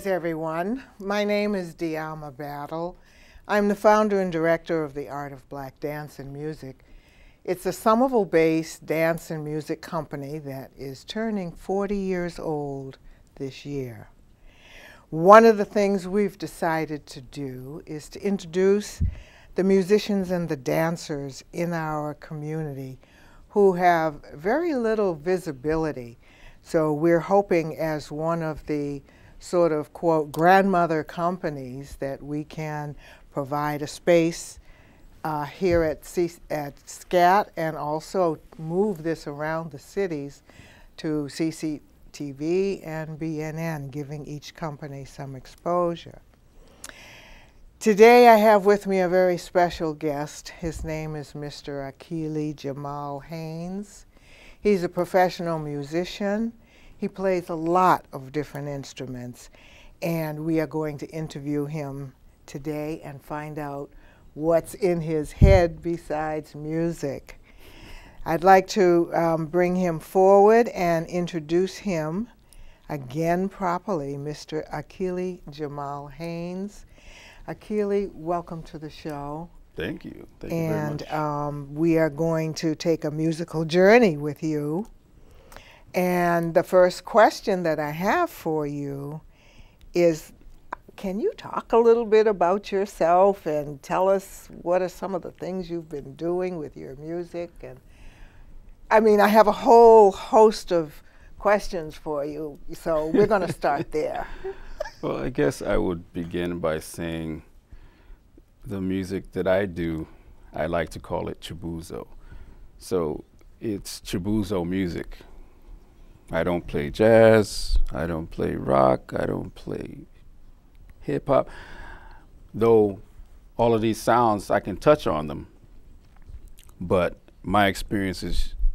everyone. My name is DEAMA Battle. I'm the founder and director of the Art of Black Dance and Music. It's a Somerville-based dance and music company that is turning 40 years old this year. One of the things we've decided to do is to introduce the musicians and the dancers in our community who have very little visibility. So we're hoping, as one of the sort of, quote, grandmother companies, that we can provide a space here at SCAT and also move this around the cities to CCTV and BNN, giving each company some exposure. Today I have with me a very special guest. His name is Mr. Akili JAMAL Haynes. He's a professional musician. He plays a lot of different instruments, and we are going to interview him today and find out what's in his head besides music. I'd like to bring him forward and introduce him again properly, Mr. Akili JAMAL Haynes. Akili, welcome to the show. Thank you. Thank you very much. And we are going to take a musical journey with you. And the first question that I have for you is, can you talk a little bit about yourself and tell us what are some of the things you've been doing with your music? And I mean, I have a whole host of questions for you, so we're going to start there. Well, I guess I would begin by saying the music that I do, I like to call it Chibuzo. So it's Chibuzo music. I don't play jazz, I don't play rock, I don't play hip hop. Though all of these sounds, I can touch on them, but my experience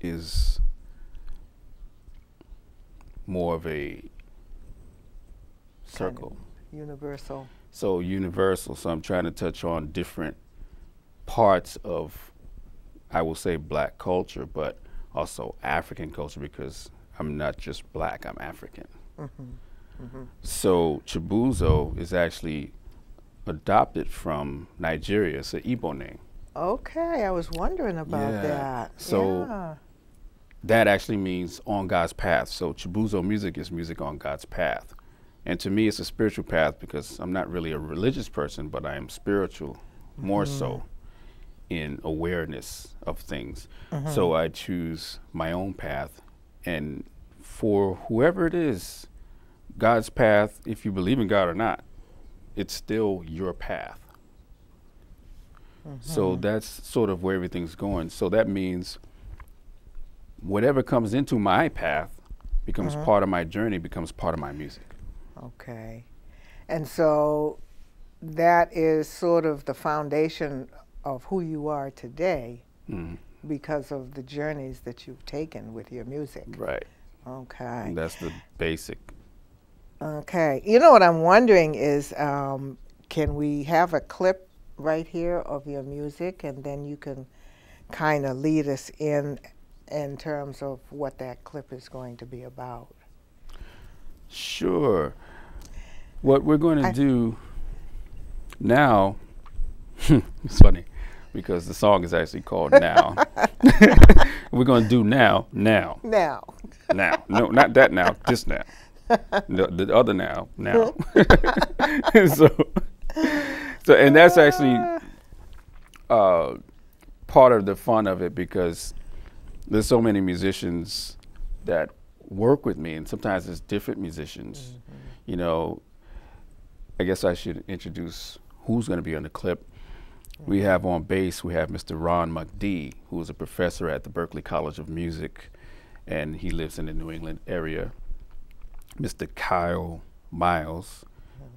is more of a circle. Kind of universal. So universal, so I'm trying to touch on different parts of, I will say, black culture, but also African culture, because I'm not just black, I'm African. Mm-hmm. Mm-hmm. So Chibuzo is actually adopted from Nigeria. It's an Igbo name. Okay, I was wondering about that. So that actually means on God's path. So Chibuzo music is music on God's path. And to me, it's a spiritual path because I'm not really a religious person, but I am spiritual, more so in awareness of things. So I choose my own path. And for whoever it is, God's path, if you believe in God or not, it's still your path. So that's sort of where everything's going. So that means whatever comes into my path becomes part of my journey, becomes part of my music. Okay. And so that is sort of the foundation of who you are today because of the journeys that you've taken with your music. Right. Okay. That's the basic. Okay. You know what I'm wondering is, can we have a clip right here of your music, and then you can kind of lead us in terms of what that clip is going to be about? Sure. What we're going to do now, it's funny because the song is actually called Now. We're going to do Now. Now. No, not that now, this now. The other now. So, and that's actually part of the fun of it, because there's so many musicians that work with me, and sometimes it's different musicians. You know, I guess I should introduce who's going to be on the clip. We have on bass, we have Mr. Ron McD, who is a professor at the Berklee College of Music, and he lives in the New England area. Mr. Kyle Miles,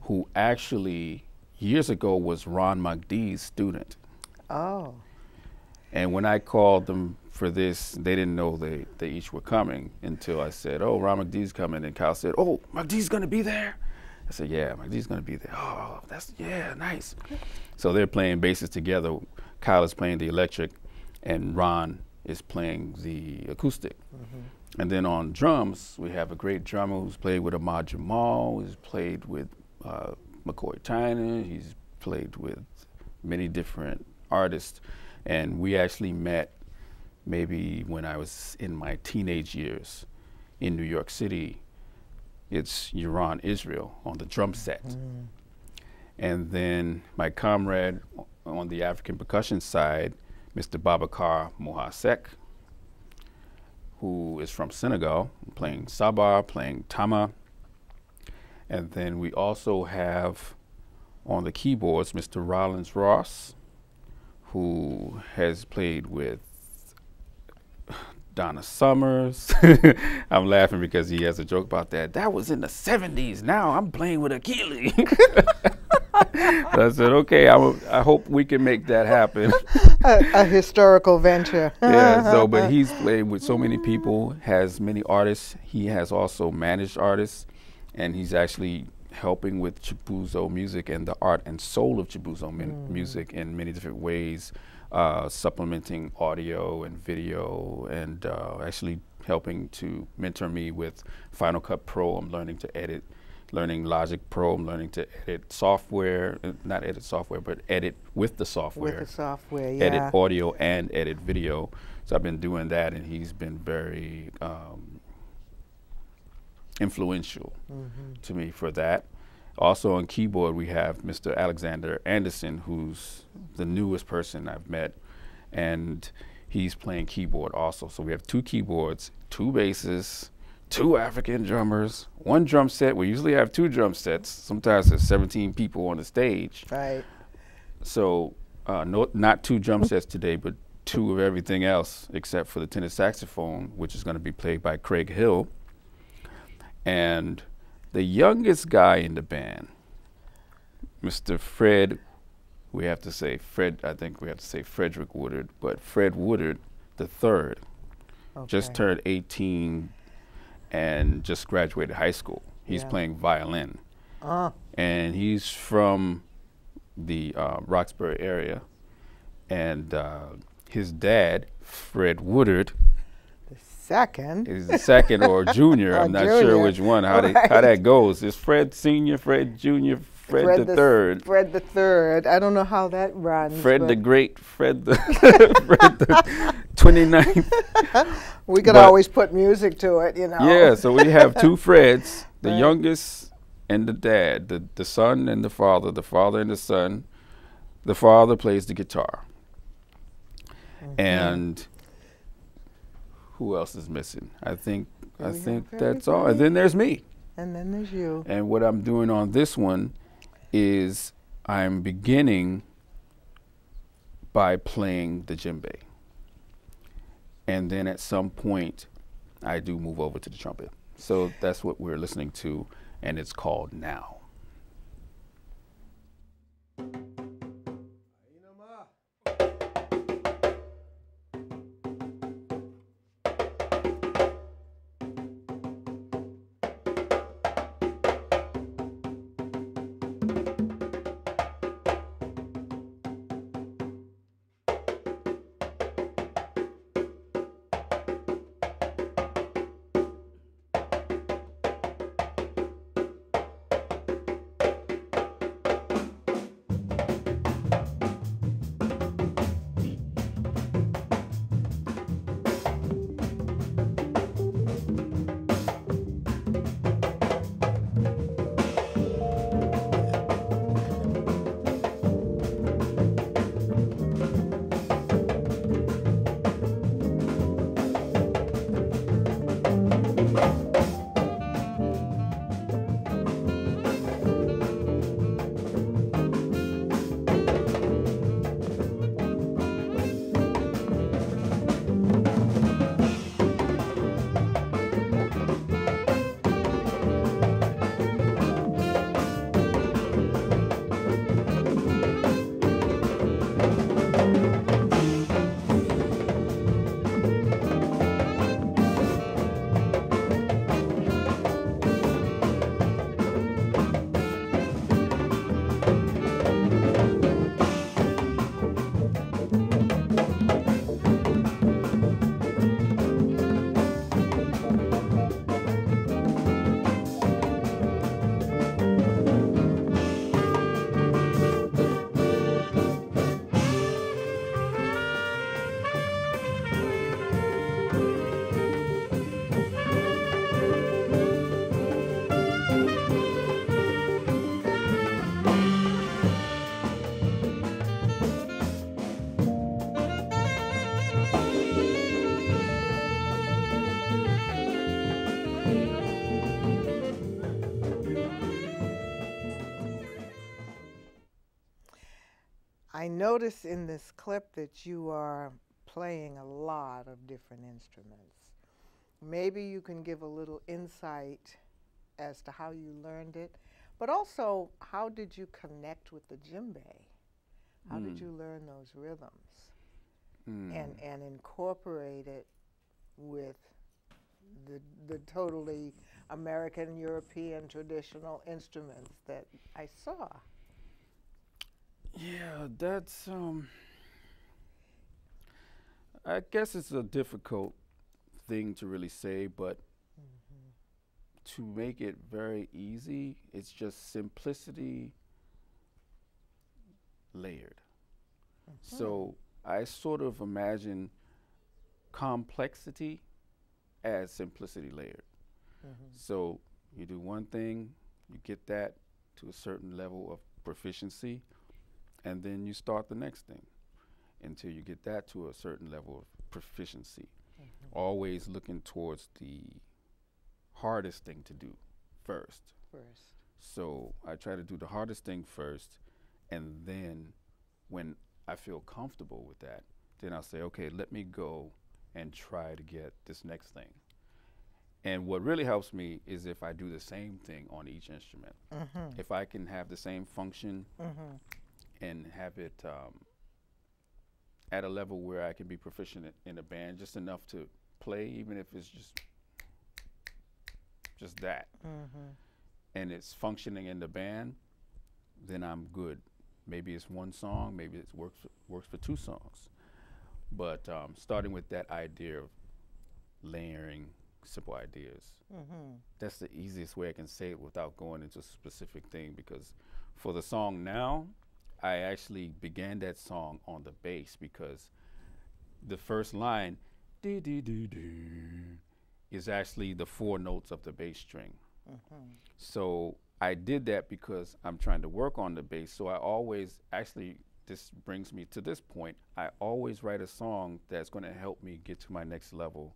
who actually years ago was Ron McD's student. Oh. And when I called them for this, they didn't know they each were coming until I said, oh, Ron McD's coming. And Kyle said, oh, McD's going to be there? I said, yeah, McD's going to be there. Oh, yeah, nice. So they're playing basses together. Kyle is playing the electric, and Ron is playing the acoustic. And then on drums, we have a great drummer who's played with Ahmad Jamal, who's played with McCoy Tyner. He's played with many different artists. And we actually met maybe when I was in my teenage years in New York City. It's Yaron Israel on the drum set. And then my comrade on the African percussion side, Mr. Babakar Mohasek, who is from Senegal, playing sabar, playing tama. And then we also have on the keyboards Mr. Rollins Ross, who has played with Donna Summers. I'm laughing because he has a joke about that. That was in the 70s. Now I'm playing with Akili. So I said, okay, I hope we can make that happen. A historical venture. Yeah, so, but he's played with so many people, has many artists. He has also managed artists, and he's actually helping with Chibuzo music and the art and soul of Chibuzo music in many different ways, supplementing audio and video, and actually helping to mentor me with Final Cut Pro. I'm learning to edit, learning Logic Pro. I'm learning to edit software, not edit software, but edit with the software. With the software, yeah. Edit audio and edit video. So I've been doing that, and he's been very influential to me for that. Also on keyboard, we have Mr. Alexander Anderson, who's the newest person I've met, and he's playing keyboard also. So we have 2 keyboards, 2 basses, 2 African drummers, 1 drum set. We usually have 2 drum sets. Sometimes there's 17 people on the stage. Right. So not 2 drum sets today, but 2 of everything else except for the tenor saxophone, which is going to be played by Craig Hill. And the youngest guy in the band, Mr. Fred, we have to say Fred, I think we have to say Frederick Woodard, but Fred Woodard III, just turned 18 and just graduated high school. He's playing violin. And he's from the Roxbury area. And his dad, Fred Woodard, second. Is the second or junior. I'm not sure which one, how that goes. Is Fred Sr., Fred Jr., Fred the Third. Fred the Third. I don't know how that runs. Fred the Great, Fred the, Fred the 29th. We could always put music to it, you know. Yeah, so we have 2 Freds, the youngest and the dad, the son and the father and the son. The father plays the guitar. And who else is missing? I think that's all. And then there's me. And then there's you. And what I'm doing on this one is I'm beginning by playing the djembe. And then at some point, I do move over to the trumpet. So that's what we're listening to, and it's called Now. I notice in this clip that you are playing a lot of different instruments. Maybe you can give a little insight as to how you learned it, but also how did you connect with the djembe? How did you learn those rhythms and incorporate it with the totally American, European traditional instruments that I saw? Yeah, that's, I guess it's a difficult thing to really say, but to make it very easy, it's just simplicity layered. So I sort of imagine complexity as simplicity layered. So you do one thing, you get that to a certain level of proficiency, and then you start the next thing until you get that to a certain level of proficiency. Always looking towards the hardest thing to do first. So I try to do the hardest thing first, and then when I feel comfortable with that, then I'll say, okay, let me go and try to get this next thing. And what really helps me is if I do the same thing on each instrument. If I can have the same function and have it at a level where I can be proficient in a band, just enough to play, even if it's just that, and it's functioning in the band, then I'm good. Maybe it's one song, maybe it works for two songs. But starting with that idea of layering simple ideas, that's the easiest way I can say it without going into a specific thing, because for the song now, I actually began that song on the bass because the first line, dee dee dee dee, is actually the 4 notes of the bass string. So I did that because I'm trying to work on the bass. So I always, actually, this brings me to this point, I always write a song that's going to help me get to my next level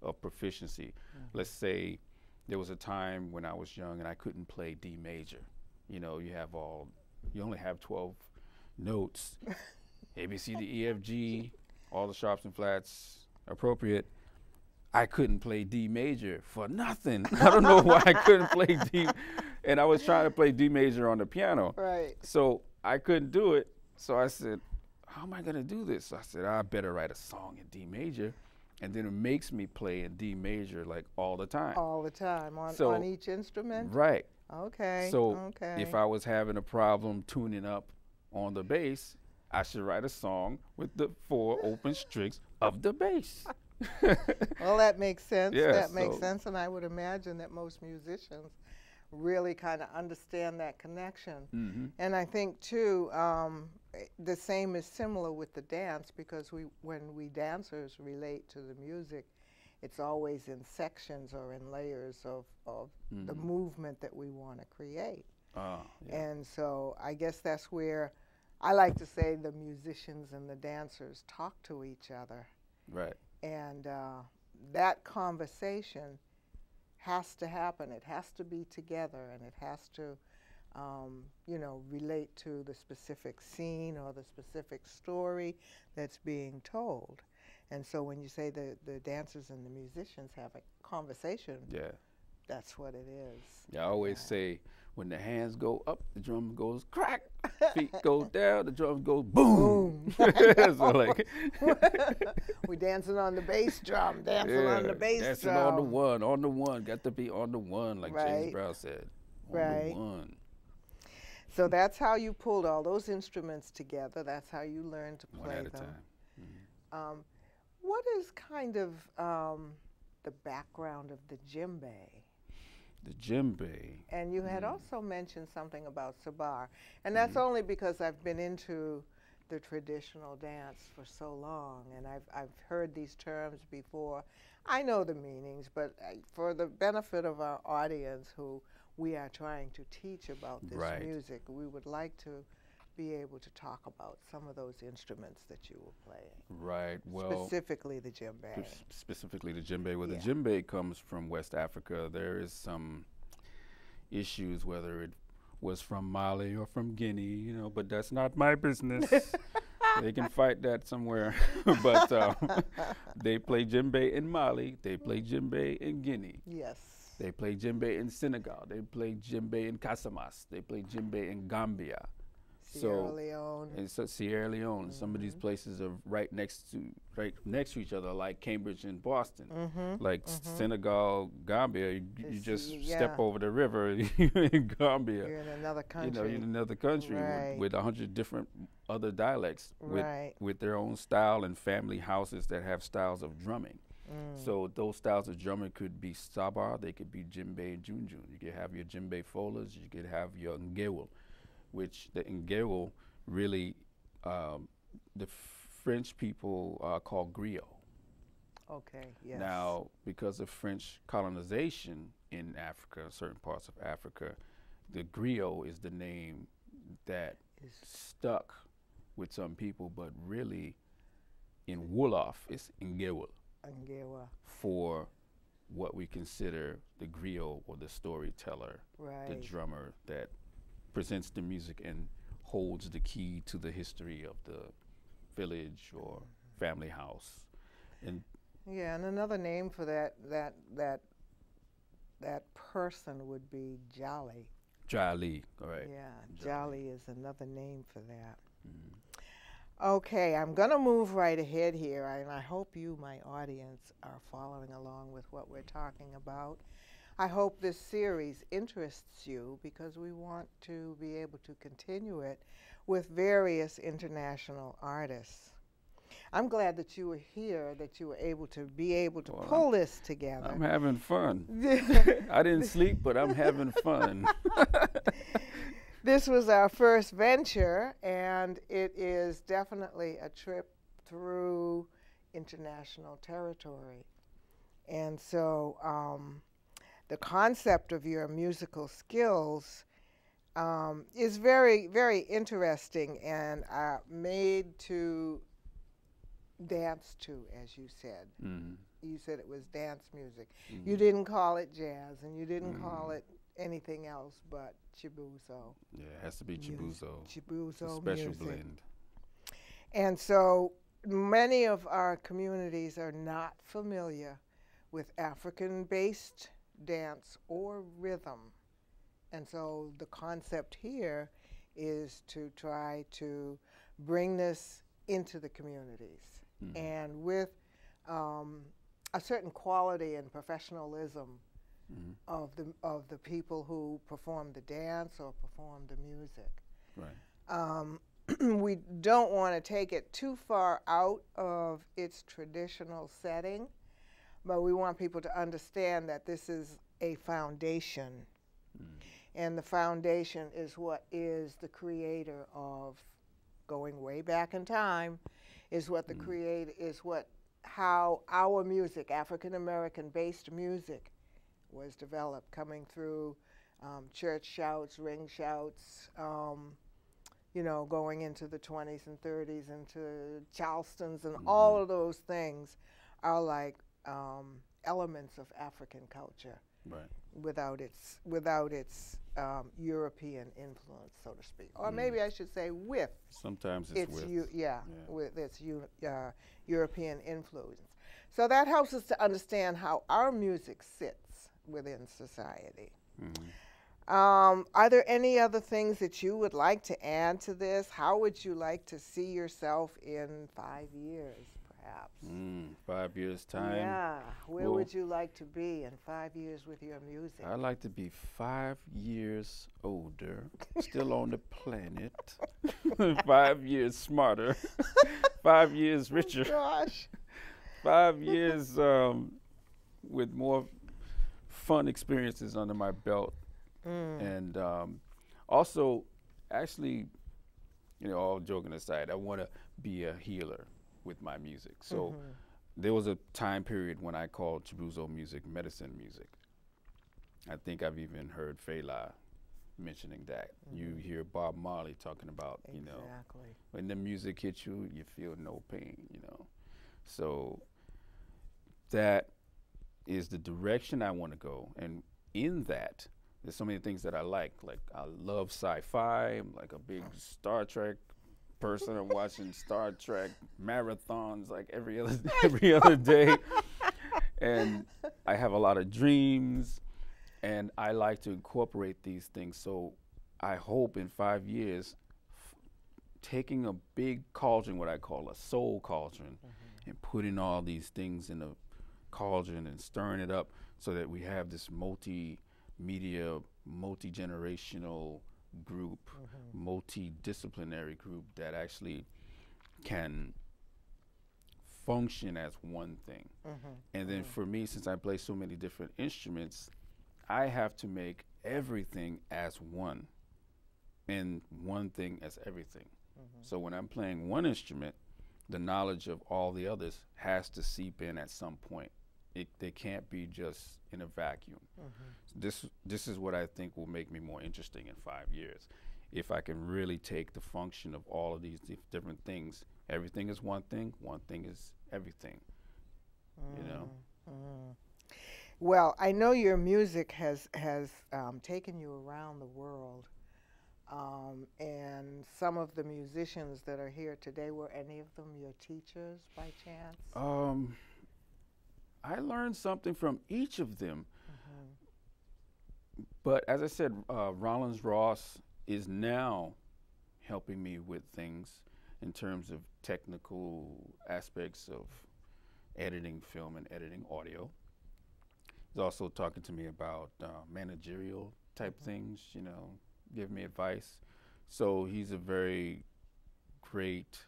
of proficiency. Let's say there was a time when I was young and I couldn't play D major. You know, you only have 12 notes, A, B, C, D, E, F, G, all the sharps and flats appropriate. I couldn't play D major for nothing. I don't know why I couldn't play D. And I was trying to play D major on the piano. So I couldn't do it. So I said, how am I going to do this? So I said, I better write a song in D major. And then it makes me play in D major like all the time. All the time on each instrument? Right. Okay. So if I was having a problem tuning up on the bass, I should write a song with the 4 open strings of the bass. Well, that makes sense. Yeah, that makes sense, and I would imagine that most musicians really kind of understand that connection. And I think too, the same is similar with the dance, because when we dancers relate to the music, it's always in sections or in layers of the movement that we want to create. And so I guess that's where I like to say the musicians and the dancers talk to each other. And that conversation has to happen. It has to be together, and it has to, you know, relate to the specific scene or the specific story that's being told. And so when you say the dancers and the musicians have a conversation, that's what it is. I always say, when the hands go up, the drum goes crack. Feet go down, the drum goes boom. So like we're dancing on the bass drum, dancing on the bass dancing drum. on the one, got to be on the one, like James Brown said. On the one. So that's how you pulled all those instruments together. That's how you learned to play them. One at a time. What is kind of the background of the djembe? The djembe. And you had also mentioned something about sabar. And that's only because I've been into the traditional dance for so long, and I've heard these terms before. I know the meanings, but for the benefit of our audience who we are trying to teach about this music, we would like to be able to talk about some of those instruments that you were playing. Well, specifically the djembe. Specifically the djembe. Well, the djembe comes from West Africa. There is some issues whether it was from Mali or from Guinea, you know, but that's not my business. They can fight that somewhere. But they play djembe in Mali. They play djembe in Guinea. Yes. They play djembe in Senegal. They play djembe in Casamas. They play djembe in Gambia. Sierra Leone. And so Sierra Leone. Some of these places are right next to each other, like Cambridge and Boston. Like Senegal, Gambia. You just step over the river, you're in Gambia. You're in another country. You know, you're in another country with 100 different other dialects with their own style and family houses that have styles of drumming. So those styles of drumming could be Saba, they could be djembe and junjun. You could have your djembe folas, you could have your ngewel, which the ngewel really, the French people call griot. Okay, yes. Now, because of French colonization in Africa, certain parts of Africa, the griot is the name that stuck with some people, but really in Wolof, it's ngewel. For what we consider the griot or the storyteller, the drummer that presents the music and holds the key to the history of the village or family house. And yeah, and another name for that person would be Jali. Jali, all right. Yeah, Jali is another name for that. Okay, I'm going to move right ahead here, and I hope you, my audience, are following along with what we're talking about. I hope this series interests you because we want to be able to continue it with various international artists. I'm glad that you were here, that you were able to pull this together. I'm having fun. I didn't sleep, but I'm having fun. This was our first venture, and it is definitely a trip through international territory. And so the concept of your musical skills is very, very interesting and made to dance to, as you said. You said it was dance music. You didn't call it jazz, and you didn't call it anything else but Chibuzo. Yeah, it has to be Chibuzo. Chibuzo special music. Blend. And so many of our communities are not familiar with African-based dance or rhythm. And so the concept here is to try to bring this into the communities. And with a certain quality and professionalism of the people who perform the dance or perform the music. Right. We don't want to take it too far out of its traditional setting, but we want people to understand that this is a foundation. And the foundation is what is the creator of, going way back in time, is what the creator is, how our music, African American based music, was developed, coming through church shouts, ring shouts, you know, going into the 20s and 30s, into Charlestons, and all of those things are like elements of African culture, without its European influence, so to speak, or maybe I should say with. Sometimes it's with. With its European influence. So that helps us to understand how our music sits within society. Are there any other things that you would like to add to this? How would you like to see yourself in 5 years, perhaps? 5 years' time? Yeah. Where would you like to be in 5 years with your music? I'd like to be 5 years older, still on the planet, 5 years smarter, 5 years richer. Oh, gosh. 5 years with more fun experiences under my belt. And also, actually, you know, all joking aside, I want to be a healer with my music. So there was a time period when I called Chibuzo music medicine music. I think I've even heard Fela mentioning that. You hear Bob Marley talking about, you know, when the music hits you, you feel no pain, you know. So that is the direction I want to go. And in that, there's so many things that I like. Like I love sci-fi. I'm like a big Star Trek person. I'm watching Star Trek marathons like every other day. And I have a lot of dreams, and I like to incorporate these things. So I hope in 5 years, taking a big cauldron, what I call a soul cauldron, and putting all these things in a cauldron and stirring it up so that we have this multimedia, multi-generational group, multidisciplinary group that actually can function as one thing. And then for me, since I play so many different instruments, I have to make everything as one and one thing as everything. So when I'm playing one instrument, the knowledge of all the others has to seep in at some point. They can't be just in a vacuum. So this is what I think will make me more interesting in 5 years. If I can really take the function of all of these different things, everything is one thing is everything, you know? Well, I know your music has taken you around the world. And some of the musicians that are here today, were any of them your teachers by chance? I learned something from each of them. But as I said, Rollins Ross is now helping me with things in terms of technical aspects of editing film and editing audio. He's also talking to me about managerial type things, you know, give me advice. So he's a very great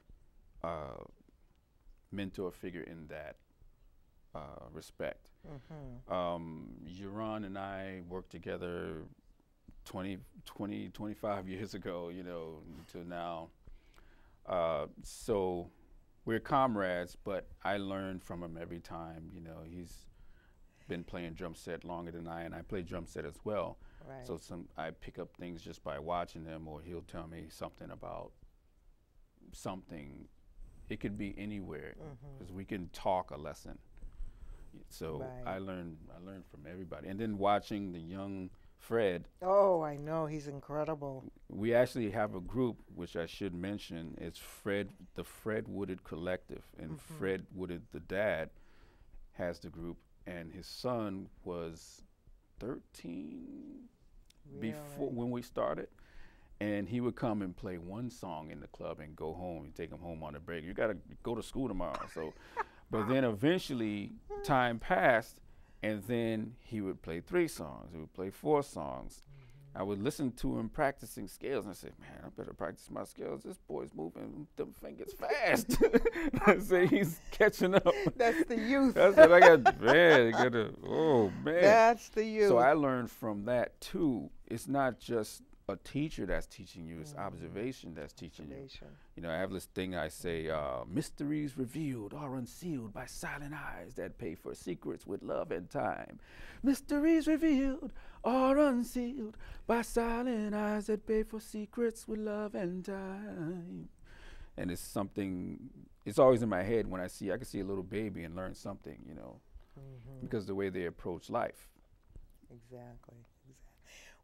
mentor figure in that respect. Euron and I worked together 25 years ago, you know, to now. So we're comrades, but I learn from him every time. You know, he's been playing drum set longer than I, and I play drum set as well. Right. So I pick up things just by watching him, or he'll tell me something about something. It could be anywhere, because we can talk a lesson. So Right. I learn from everybody. And then watching the young Fred. Oh, I know, he's incredible. We actually have a group, which I should mention. It's the Fred Wooded Collective, and Fred Wooded, the dad, has the group, and his son was 13 before when we started, and he would come and play one song in the club and go home. He'd take him home on a break. You got to go to school tomorrow. So, but then eventually time passed, and then he would play 3 songs. He would play 4 songs. I would listen to him practicing scales, and I said, man, I better practice my scales. This boy's moving them fingers fast. I say he's catching up. That's the youth. That's what I got, man. Oh, man. That's the youth. So I learned from that, too. It's not just a teacher that's teaching you, it's observation that's teaching you. You know, I have this thing I say, mysteries revealed are unsealed by silent eyes that pay for secrets with love and time. Mysteries revealed are unsealed by silent eyes that pay for secrets with love and time. And it's something, it's always in my head when I can see a little baby and learn something, you know, because the way they approach life. Exactly.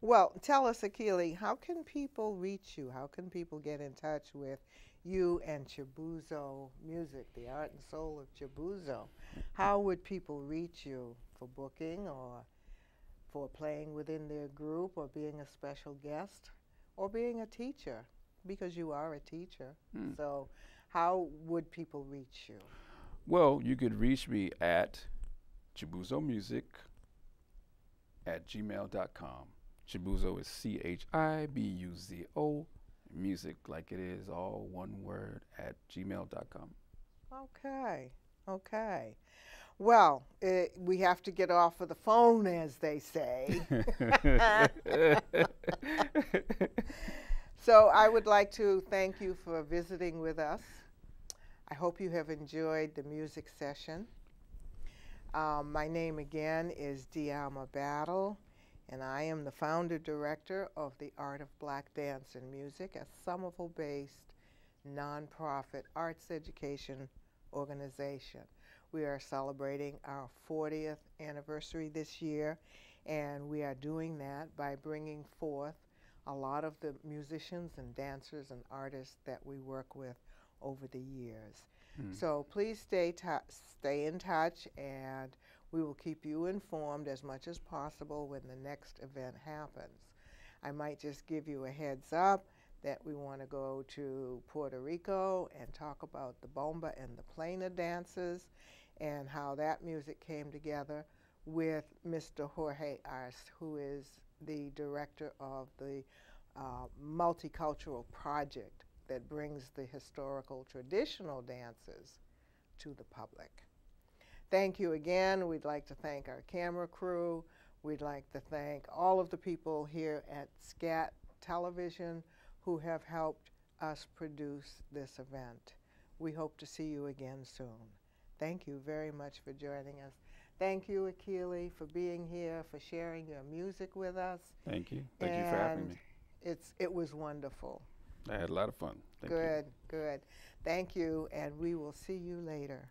Well, tell us, Akili, how can people reach you? How can people get in touch with you and Chibuzo Music, the art and soul of Chibuzo? How would people reach you for booking, or for playing within their group, or being a special guest, or being a teacher? Because you are a teacher. So how would people reach you? Well, you could reach me at chibuzo@gmail.com. Chibuzo is CHIBUZO, music like it is, all one word, at gmail.com. Okay. Well, we have to get off of the phone, as they say. So I would like to thank you for visiting with us. I hope you have enjoyed the music session. My name again is DEAMA Battle, and I am the founder director of the Art of Black Dance and Music, a Somerville-based nonprofit arts education organization. We are celebrating our 40th anniversary this year, And we are doing that by bringing forth a lot of the musicians and dancers and artists that we work with over the years. So please stay in touch, and we will keep you informed as much as possible when the next event happens. I might just give you a heads up that we want to go to Puerto Rico and talk about the bomba and the plena dances and how that music came together with Mr. Jorge Arce, who is the director of the multicultural project that brings the historical traditional dances to the public. Thank you again. We'd like to thank our camera crew. We'd like to thank all of the people here at SCAT Television who have helped us produce this event. We hope to see you again soon. Thank you very much for joining us. Thank you, Akili, for being here, for sharing your music with us. Thank you. Thank you for having me. It was wonderful. I had a lot of fun. Thank you. Good. Thank you, and we will see you later.